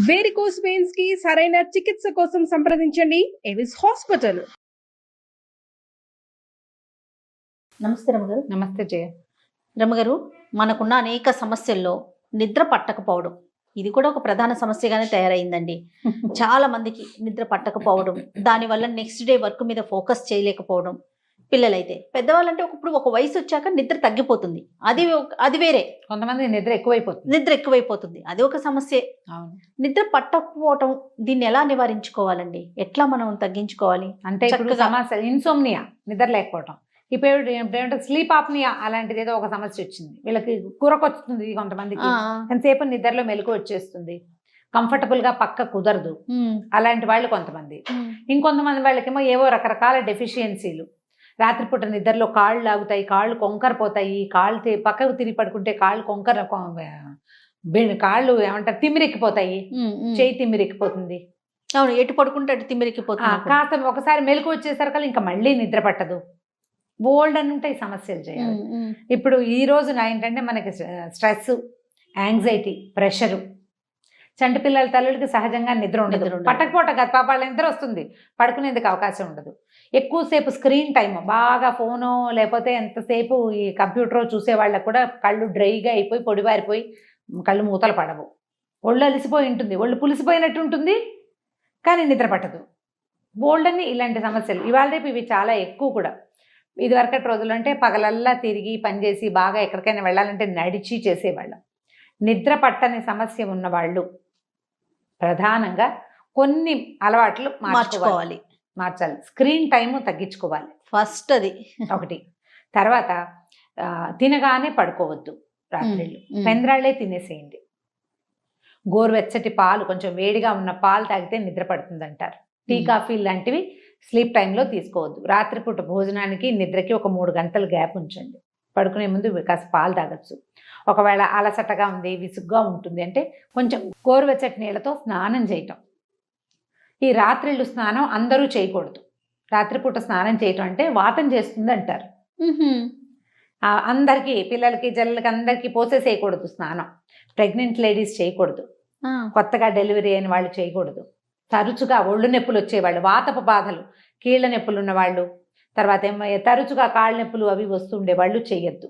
Varicose veins కి సరైన చికిత్స కోసం సంప్రదించండి ఎవిస్ హాస్పిటల్. నమస్తే రమగారు. నమస్తే జయ. రమగారు, మనకున్న అనేక సమస్యల్లో నిద్ర పట్టకపోవడం ఇది కూడా ఒక ప్రధాన సమస్యగానే తయారైందండి. చాలా మందికి నిద్ర పట్టకపోవడం, దానివల్ల నెక్స్ట్ డే వర్క్ మీద ఫోకస్ చేయలేకపోవడం. పిల్లలైతే, పెద్దవాళ్ళంటే ఇప్పుడు ఒక వయసు వచ్చాక నిద్ర తగ్గిపోతుంది, అది వేరే. కొంతమంది నిద్ర ఎక్కువైపోతుంది, అది ఒక సమస్య. అవును. నిద్ర పట్టకపోవడం, దీన్ని ఎలా నివారించుకోవాలండి? ఎట్లా మనం తగ్గించుకోవాలి? అంటే ఇప్పుడు సమస్య ఇన్సోమ్నియా, నిద్ర లేకపోవడం. ఇప్పుడు స్లీప్ ఆప్నియా అలాంటిది ఏదో ఒక సమస్య వచ్చింది వీళ్ళకి, కూరకొచ్చుతుంది కొంతమందికి, ఎంతసేపు నిద్రలో మెలకు వచ్చేస్తుంది, కంఫర్టబుల్ గా పక్క కుదరదు, అలాంటి వాళ్ళు కొంతమంది. ఇంకొంతమంది వాళ్ళకేమో ఏవో రకరకాల డెఫిషియన్సీలు, రాత్రిపూట నిద్రలో కాళ్ళు లాగుతాయి, కాళ్ళు కొంకరపోతాయి, కాళ్ళు పక్కకు తిరిగి పడుకుంటే కాళ్ళు కాళ్ళు ఏమంటారు తిమ్మిరెక్కిపోతాయి, చేయి తిమ్మిరెక్కిపోతుంది. అవును, ఎటు పడుకుంటే అటు తిమ్మిరెక్కిపోతుంది. కాస్త ఒకసారి మెలకు వచ్చేసరికి ఇంకా మళ్ళీ నిద్ర పట్టదు. బోల్డ్ అని ఉంటాయి సమస్యలు చేయాలి. ఇప్పుడు ఈ రోజున ఏంటంటే మనకి స్ట్రెస్, యాంగ్జైటీ, ప్రెషరు, చంటి పిల్లల తల్లులకి సహజంగా నిద్ర ఉండదు. పట్టకపోవటం కాదు, పాప వాళ్ళ నిద్ర వస్తుంది, పడుకునేందుకు అవకాశం ఉండదు. ఎక్కువసేపు స్క్రీన్ టైం, బాగా ఫోను లేకపోతే ఎంతసేపు ఈ కంప్యూటర్ చూసే వాళ్ళకు కూడా కళ్ళు డ్రైగా అయిపోయి పొడివారిపోయి కళ్ళు మూతలు పడవు, ఒళ్ళు అలిసిపోయి ఉంటుంది, ఒళ్ళు పులిసిపోయినట్టు ఉంటుంది, కానీ నిద్ర పట్టదు. బోల్డ్ అని ఇలాంటి సమస్యలు ఇవాళ రేపు ఇవి చాలా ఎక్కువ కూడా. ఇదివరకటి రోజులు అంటే పగలల్లా తిరిగి పనిచేసి బాగా ఎక్కడికైనా వెళ్ళాలంటే నడిచి చేసేవాళ్ళం. నిద్ర పట్టని సమస్య ఉన్నవాళ్ళు ప్రధానంగా కొన్ని అలవాట్లు మార్చాలి. స్క్రీన్ టైము తగ్గించుకోవాలి ఫస్ట్, అది ఒకటి. తర్వాత తినగానే పడుకోవద్దు, రాత్రిళ్ళు పెంద్రాళ్లే తినేసేయండి. గోరువెచ్చటి పాలు, కొంచెం వేడిగా ఉన్న పాలు తాగితే నిద్ర పడుతుంది అంటారు. టీ, కాఫీ లాంటివి స్లీప్ టైంలో తీసుకోవద్దు. రాత్రిపూట భోజనానికి నిద్రకి ఒక 3 గంటలు గ్యాప్ ఉంచండి. పడుకునే ముందు కాస్త పాలు తాగొచ్చు. ఒకవేళ అలసటగా ఉంది, విసుగ్గా ఉంటుంది అంటే కొంచెం గోరువెచ్చటి నీళ్ళతో స్నానం చేయటం. ఈ రాత్రిళ్ళు స్నానం అందరూ చేయకూడదు. రాత్రిపూట స్నానం చేయటం అంటే వాతం చేస్తుంది అంటారు. అందరికీ, పిల్లలకి, జల్లలకి అందరికీ పోసేసేయకూడదు స్నానం. ప్రెగ్నెంట్ లేడీస్ చేయకూడదు, కొత్తగా డెలివరీ అయిన వాళ్ళు చేయకూడదు. తరచుగా ఒళ్ళు నొప్పులు వచ్చేవాళ్ళు, వాతపు బాధలు, కీళ్ళ నొప్పులు ఉన్నవాళ్ళు, తర్వాత తరచుగా కాళ్ళ నొప్పులు అవి వస్తుండేవాళ్ళు చేయొద్దు.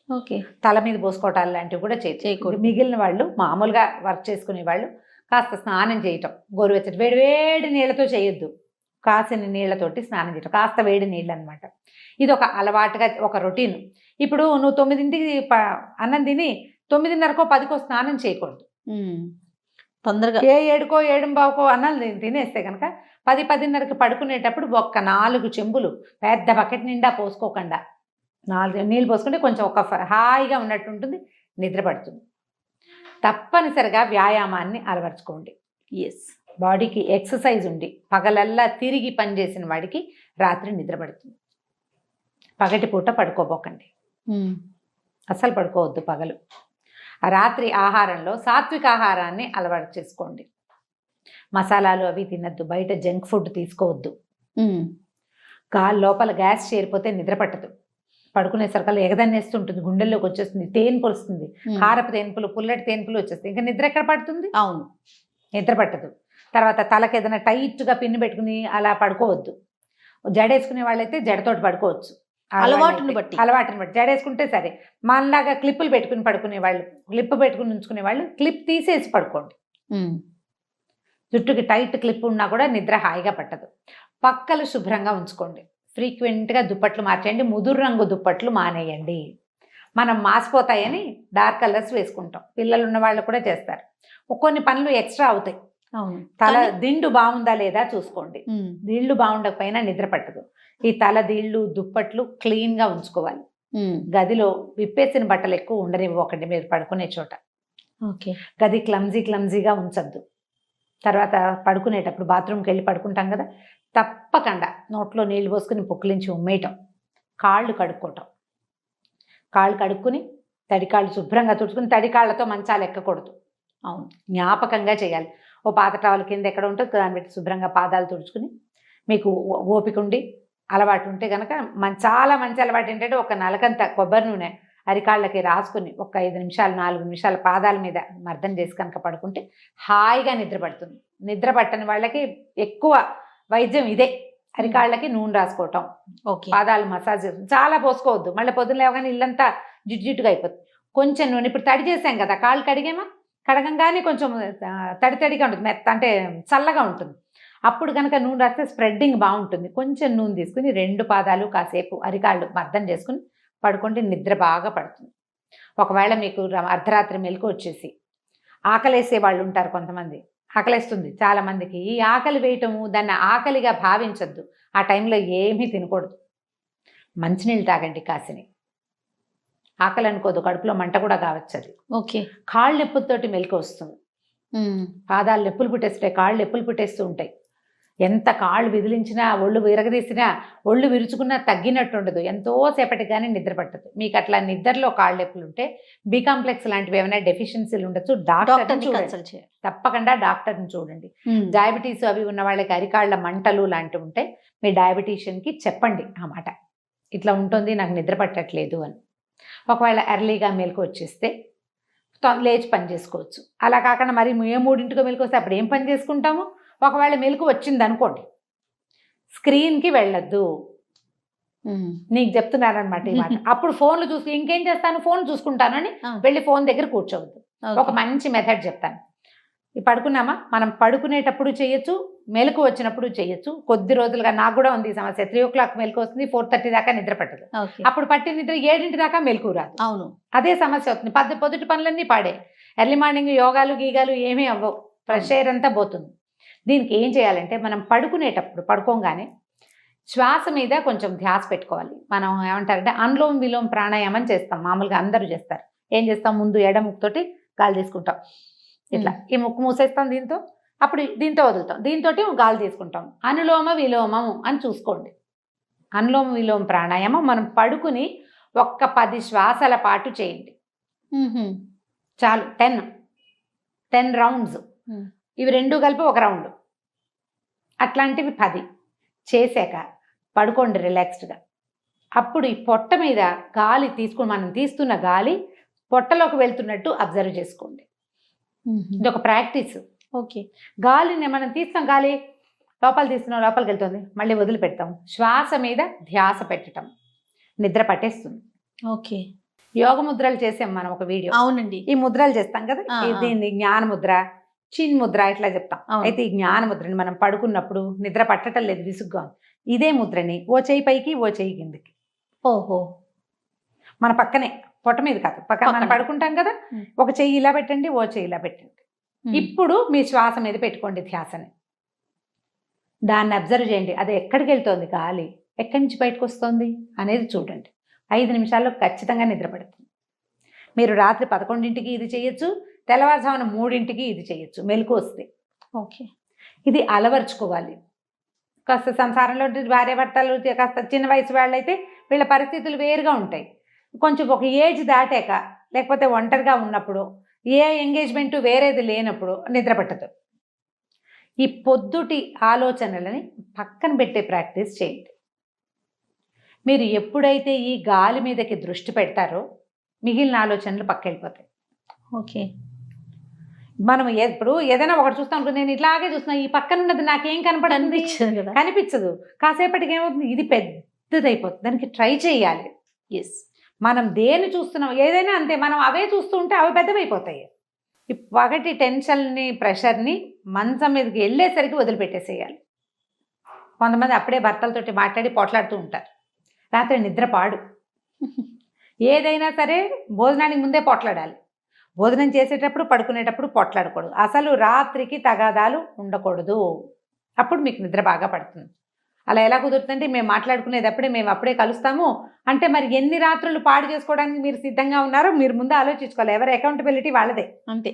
ఓకే. తల మీద పోసుకోవటాలు లాంటివి కూడా చేయకూడదు. మిగిలిన వాళ్ళు, మామూలుగా వర్క్ చేసుకునే వాళ్ళు కాస్త స్నానం చేయటం, గోరువెచ్చటి వేడి నీళ్ళతో చేయొద్దు, కాసిన నీళ్లతోటి స్నానం చేయటం, కాస్త వేడి నీళ్ళు అనమాట. ఇది ఒక అలవాటుగా, ఒక రొటీన్. ఇప్పుడు నువ్వు 9ంటికి అన్నం తిని 9:30కో 10కో స్నానం చేయకూడదు. తొందరగా 7కో 7:15కో అన్నాలు తినేస్తే కనుక 10-10:30కి పడుకునేటప్పుడు ఒక్క 4 చెంబులు పెద్ద బకెట్ నిండా పోసుకోకుండా 4 నీళ్ళు పోసుకుంటే కొంచెం ఒక హాయిగా ఉన్నట్టు ఉంటుంది, నిద్ర పడుతుంది. తప్పనిసరిగా వ్యాయామాన్ని అలవర్చుకోండి. బాడీకి ఎక్సర్సైజ్ ఉండి పగలల్లా తిరిగి పనిచేసిన వాడికి రాత్రి నిద్ర పడుతుంది. పగటి పూట పడుకోబోకండి, అసలు పడుకోవద్దు పగలు. రాత్రి ఆహారంలో సాత్విక ఆహారాన్ని అలవాటు చేసుకోండి. మసాలాలు అవి తినద్దు, బయట జంక్ ఫుడ్ తీసుకోవద్దు. లోపల గ్యాస్ చేరిపోతే నిద్ర పట్టదు, పడుకునే సరికల్లా ఎగదన్నేస్తుంటుంది, గుండెల్లోకి వచ్చేస్తుంది, తేన్పులు వస్తుంది, కారపు తేన్పులు, పుల్లటి తేన్పులు వచ్చేస్తుంది. ఇంకా నిద్ర ఎక్కడ పడుతుంది? అవును, నిద్ర పట్టదు. తర్వాత తలకి ఏదైనా టైట్గా పిన్ను పెట్టుకుని అలా పడుకోవద్దు. జడేసుకునే వాళ్ళైతే జడతోటి పడుకోవచ్చు, అలవాటుని బట్టి జడేసుకుంటే సరే. మనలాగా క్లిప్పులు పెట్టుకుని పడుకునే వాళ్ళు, క్లిప్ పెట్టుకుని ఉంచుకునే వాళ్ళు క్లిప్ తీసేసి పడుకోండి. జుట్టుకి టైట్ క్లిప్ ఉన్నా కూడా నిద్ర హాయిగా పట్టదు. పక్కలు శుభ్రంగా ఉంచుకోండి. ఫ్రీక్వెంట్గా దుప్పట్లు మార్చేయండి. ముదురు రంగు దుప్పట్లు మానేయండి. మనం మాసిపోతాయని డార్క్ కలర్స్ వేసుకుంటాం, పిల్లలు ఉన్న వాళ్ళు కూడా చేస్తారు. కొన్ని పనులు ఎక్స్ట్రా అవుతాయి. అవును. తల దిండు బాగుందా లేదా చూసుకోండి. దిండు బాగుండకపోయినా నిద్ర పట్టదు. ఈ తల దిళ్ళు, దుప్పట్లు క్లీన్గా ఉంచుకోవాలి. గదిలో విప్పేసిన బట్టలు ఎక్కువ ఉండనివ్వకండి మీరు పడుకునే చోట. ఓకే. గది క్లమ్జీగా ఉంచద్దు. తర్వాత పడుకునేటప్పుడు బాత్రూమ్కి వెళ్ళి పడుకుంటాం కదా, తప్పకుండా నోట్లో నీళ్లు పోసుకుని పుక్కిలించి ఉమ్మేయటం, కాళ్ళు కడుక్కోవటం. కాళ్ళు కడుక్కుని తడికాళ్ళు శుభ్రంగా తుడుచుకుని తడికాళ్లతో మంచాలు ఎక్కకూడదు. అవును, జ్ఞాపకంగా చేయాలి. ఓ పాత టవల్ కింద ఎక్కడ ఉంటుందో దాన్ని పెట్టి శుభ్రంగా పాదాలు తుడుచుకుని, మీకు ఓపిక ఉండి అలవాటు ఉంటే కనుక చాలా మంచి అలవాటు ఏంటంటే ఒక నలకంత కొబ్బరి నూనె అరికాళ్ళకి రాసుకుని ఒక 5 నిమిషాలు 4 నిమిషాలు పాదాల మీద మర్దన చేసి కనుక పడుకుంటే హాయిగా నిద్ర పడుతుంది. నిద్ర పట్టని వాళ్ళకి ఎక్కువ వైద్యం ఇదే, అరికాళ్ళకి నూనె రాసుకోవటం, ఓకే. పాదాలు మసాజ్. చాలా పోసుకోవద్దు, మళ్ళీ పొద్దున లేవగానే ఇల్లంతా జిడ్డుగా అయిపోతుంది. కొంచెం నూనె, ఇప్పుడు తడి చేసాం కదా, కాళ్ళు కడిగేమా, కడగంగానే కొంచెం తడిగా ఉంటుంది, మెత్త అంటే చల్లగా ఉంటుంది. అప్పుడు కనుక నూనె రాస్తే స్ప్రెడ్డింగ్ బాగుంటుంది. కొంచెం నూనె తీసుకుని 2 పాదాలు కాసేపు అరికాళ్ళు మర్దన చేసుకుని పడుకుంటే నిద్ర బాగా పడుతుంది. ఒకవేళ మీకు అర్ధరాత్రి మెలకు వచ్చేసి ఆకలేసే వాళ్ళు ఉంటారు, కొంతమంది ఆకలేస్తుంది చాలామందికి. ఈ ఆకలి వేయటము దాన్ని ఆకలిగా భావించద్దు. ఆ టైంలో ఏమీ తినకూడదు, మంచినీళ్ళు తాగండి కాసిని. ఆకలి అనుకోదు, కడుపులో మంట కూడా కావచ్చు అది. ఓకే. కాళ్ళు నొప్పులతోటి మెలకు వస్తుంది, పాదాలు నొప్పులు పుట్టేస్తాయి, కాళ్ళు నొప్పులు పుట్టేస్తూ ఉంటాయి. ఎంత కాళ్ళు విదిలించినా, ఒళ్ళు విరగదీసినా, ఒళ్ళు విరుచుకున్నా తగ్గినట్టు ఉండదు, ఎంతో సేపటికి కానీ నిద్ర పట్టదు. మీకు అట్లా నిద్రలో కాళ్ళు నొప్పులు ఉంటే బి కాంప్లెక్స్ లాంటివి ఏమైనా డెఫిషియన్సీలు ఉండొచ్చు, డాక్టర్ని చూడండి, తప్పకుండా డాక్టర్ని చూడండి. డయాబెటీస్ అవి ఉన్న వాళ్ళకి అరికాళ్ళ మంటలు లాంటివి ఉంటే మీ డయాబెటీషియన్కి చెప్పండి ఆ మాట, ఇట్లా ఉంటుంది నాకు నిద్ర పట్టట్లేదు అని. ఒకవేళ ఎర్లీగా మెలకు వచ్చేస్తే లేచి పని చేసుకోవచ్చు. అలా కాకుండా మరి 3:00 మెలకు వస్తే అప్పుడు ఏం పని చేసుకుంటాము? ఒకవేళ మెలకు వచ్చింది అనుకోండి, స్క్రీన్కి వెళ్ళొద్దు, నీకు చెప్తున్నానమాట ఈ మాట. అప్పుడు ఫోన్లు చూసి ఇంకేం చేస్తాను, ఫోన్ చూసుకుంటానని వెళ్ళి ఫోన్ దగ్గర కూర్చోవద్దు. ఒక మంచి మెథడ్ చెప్తాను. పడుకున్నామా, మనం పడుకునేటప్పుడు చేయొచ్చు, మెలకు వచ్చినప్పుడు చేయొచ్చు. కొద్ది రోజులుగా నాకు కూడా ఉంది ఈ సమస్య. 3 o'clock మెలకు వస్తుంది, 4:30 దాకా నిద్ర పట్టదు. అప్పుడు పట్టిన నిద్ర 7 దాకా మెలకు రాదు. అవును, అదే సమస్య అవుతుంది. పొద్దుటి పనులన్నీ పాడే, ఎర్లీ మార్నింగ్ యోగాలు గీగాలు ఏమీ అవ్వవు, ఫ్రెష్ ఎయిర్ అంతా పోతుంది. దీనికి ఏం చేయాలంటే, మనం పడుకునేటప్పుడు పడుకోగానే శ్వాస మీద కొంచెం ధ్యాస పెట్టుకోవాలి. మనం ఏమంటారంటే అనులోమ విలోమ ప్రాణాయామం చేస్తాం, మామూలుగా అందరూ చేస్తారు. ఏం చేస్తాం, ముందు ఎడ ముక్కుతోటి గాలి తీసుకుంటాం, ఇట్లా ఈ ముక్కు మూసేస్తాం, దీంతో అప్పుడు దీంతో వదులుతాం, దీంతో గాలి తీసుకుంటాం. అనులోమ విలోమము అని చూసుకోండి. అనులోమ విలోమ ప్రాణాయామం మనం పడుకుని ఒక్క 10 శ్వాసల పాటు చేయండి చాలు. 10 రౌండ్స్, ఇవి 2 కలిపి 1 రౌండ్, అట్లాంటివి 10 చేశాక పడుకోండి రిలాక్స్డ్గా. అప్పుడు ఈ పొట్ట మీద గాలి తీసుకుని, మనం తీస్తున్న గాలి పొట్టలోకి వెళ్తున్నట్టు అబ్జర్వ్ చేసుకోండి. ఇది ఒక ప్రాక్టీస్. ఓకే. గాలిని మనం తీస్తాం, గాలి లోపల తీస్తున్నాం, లోపలికి వెళ్తుంది, మళ్ళీ వదిలిపెడతాం. శ్వాస మీద ధ్యాస పెట్టడం నిద్ర పట్టేస్తుంది. ఓకే. యోగ ముద్రలు చేసాం మనం ఒక వీడియో. అవునండి, ఈ ముద్రలు చేస్తాం కదా, దీన్ని జ్ఞాన ముద్ర, చిన్ ముద్ర ఇట్లా చెప్తాం. అయితే ఈ జ్ఞాన ముద్రని మనం పడుకున్నప్పుడు నిద్ర పట్టడం లేదు, విసుగ్గా, ఇదే ముద్రని ఓ చెయ్యి పైకి ఓ చెయ్యి కిందకి, ఓహో, మన పక్కనే, పొట్ట మీద కాదు, పక్కన మనం పడుకుంటాం కదా, ఒక చెయ్యి ఇలా పెట్టండి, ఓ చెయ్యి ఇలా పెట్టండి. ఇప్పుడు మీ శ్వాస మీద పెట్టుకోండి ధ్యాసని, దాన్ని అబ్జర్వ్ చేయండి. అది ఎక్కడికి వెళ్తోంది, గాలి ఎక్కడి నుంచి బయటకు వస్తుంది అనేది చూడండి. 5 నిమిషాల్లో ఖచ్చితంగా నిద్ర పడుతుంది. మీరు రాత్రి 11ంటికి ఇది చేయొచ్చు, తెల్లవారుజామున 3ంటికి ఇది చేయొచ్చు మెలకు వస్తే. ఓకే. ఇది అలవర్చుకోవాలి. కాస్త సంసారంలో భార్యాభర్తలు కాస్త చిన్న వయసు వాళ్ళైతే వీళ్ళ పరిస్థితులు వేరుగా ఉంటాయి. కొంచెం ఒక ఏజ్ దాటాక, లేకపోతే ఒంటరిగా ఉన్నప్పుడు, ఏ ఎంగేజ్మెంటు వేరేది లేనప్పుడు నిద్ర పట్టదు. ఈ పొద్దుటి ఆలోచనలని పక్కన పెట్టే ప్రాక్టీస్ చేయండి. మీరు ఎప్పుడైతే ఈ గాలి మీదకి దృష్టి పెడతారో మిగిలిన ఆలోచనలు పక్కెళ్ళిపోతాయి. ఓకే. మనం ఎప్పుడు ఏదైనా ఒకటి చూస్తాం అనుకో, నేను ఇట్లాగే చూస్తున్నా, ఈ పక్కన ఉన్నది నాకేం కనపడుతుంది, కనిపించదు. కాసేపటికి ఏమవుతుంది, ఇది పెద్దదైపోతుంది. దానికి ట్రై చేయాలి. ఎస్, మనం దేన్ని చూస్తున్నాం ఏదైనా అంతే, మనం అవే చూస్తూ ఉంటే అవి పెద్దవైపోతాయి. ఈ పగటి టెన్షన్ని, ప్రెషర్ని మంచం మీదకి వెళ్ళేసరికి వదిలిపెట్టేసేయాలి. కొంతమంది అప్పుడే భర్తలతోటి మాట్లాడి పోట్లాడుతూ ఉంటారు, రాత్రి నిద్ర పాడు. ఏదైనా సరే భోజనానికి ముందే పోట్లాడాలి, భోజనం చేసేటప్పుడు పడుకునేటప్పుడు పోట్లాడకూడదు. అసలు రాత్రికి తగాదాలు ఉండకూడదు, అప్పుడు మీకు నిద్ర బాగా పడుతుంది. అలా ఎలా కుదురుతుందంటే, మేము మాట్లాడుకునేటప్పుడే మేము అప్పుడే కలుస్తాము అంటే, మరి ఎన్ని రాత్రులు పాడు చేసుకోవడానికి మీరు సిద్ధంగా ఉన్నారో మీరు ముందు ఆలోచించుకోవాలి. ఎవరి అకౌంటబిలిటీ వాళ్ళదే, అంతే.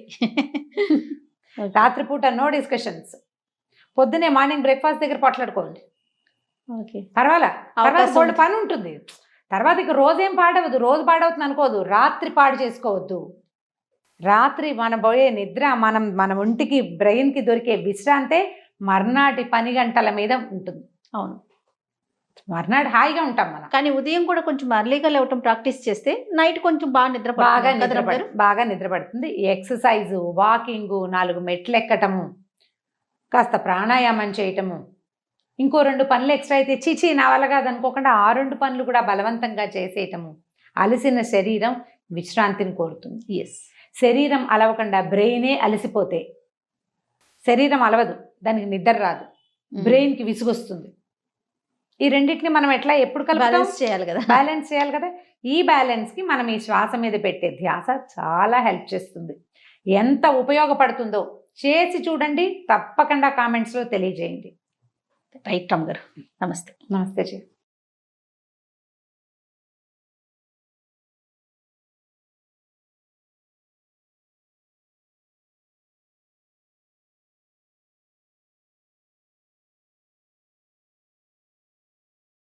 రాత్రిపూట నో డిస్కషన్స్, పొద్దునే మార్నింగ్ బ్రేక్ఫాస్ట్ దగ్గర పోట్లాడుకోండి. ఓకే, పర్వాలా, తర్వాత పని ఉంటుంది. తర్వాత ఇక రోజేం పాడవద్దు, రోజు పాడవుతుంది అనుకోదు, రాత్రి పాడు చేసుకోవద్దు. రాత్రి మన పోయే నిద్ర, మన ఒంటికి బ్రెయిన్కి దొరికే విశ్రాంతే మర్నాటి 10 గంటల మీద ఉంటుంది. అవును, మర్నాడు హాయిగా ఉంటాం మనం. కానీ ఉదయం కూడా కొంచెం అర్లీగా లేవటం ప్రాక్టీస్ చేస్తే నైట్ కొంచెం బాగా నిద్ర బాగా నిద్రపడుతుంది. ఎక్సర్సైజు, వాకింగ్, 4 మెట్లు ఎక్కటము, కాస్త ప్రాణాయామం చేయటము, ఇంకో 2 పనులు ఎక్స్ట్రా అయితే చీచి నా వల్ల కాదు అనుకోకుండా ఆ 2 పనులు కూడా బలవంతంగా చేసేయటము. అలసిన శరీరం విశ్రాంతిని కోరుతుంది. ఎస్, శరీరం అలవకుండా బ్రెయినే అలసిపోతే శరీరం అలవదు, దానికి నిద్ర రాదు, బ్రెయిన్కి విసుగొస్తుంది. ఈ రెండింటిని మనం ఎట్లా ఎప్పుడు బ్యాలెన్స్ చేయాలి కదా. బ్యాలెన్స్ చేయాలి కదా. ఈ బ్యాలెన్స్కి మనం ఈ శ్వాస మీద పెట్టే ధ్యాస చాలా హెల్ప్ చేస్తుంది. ఎంత ఉపయోగపడుతుందో చేసి చూడండి, తప్పకుండా కామెంట్స్లో తెలియజేయండి. రైట్ రమ్మ గారు, నమస్తే. నమస్తే జీ.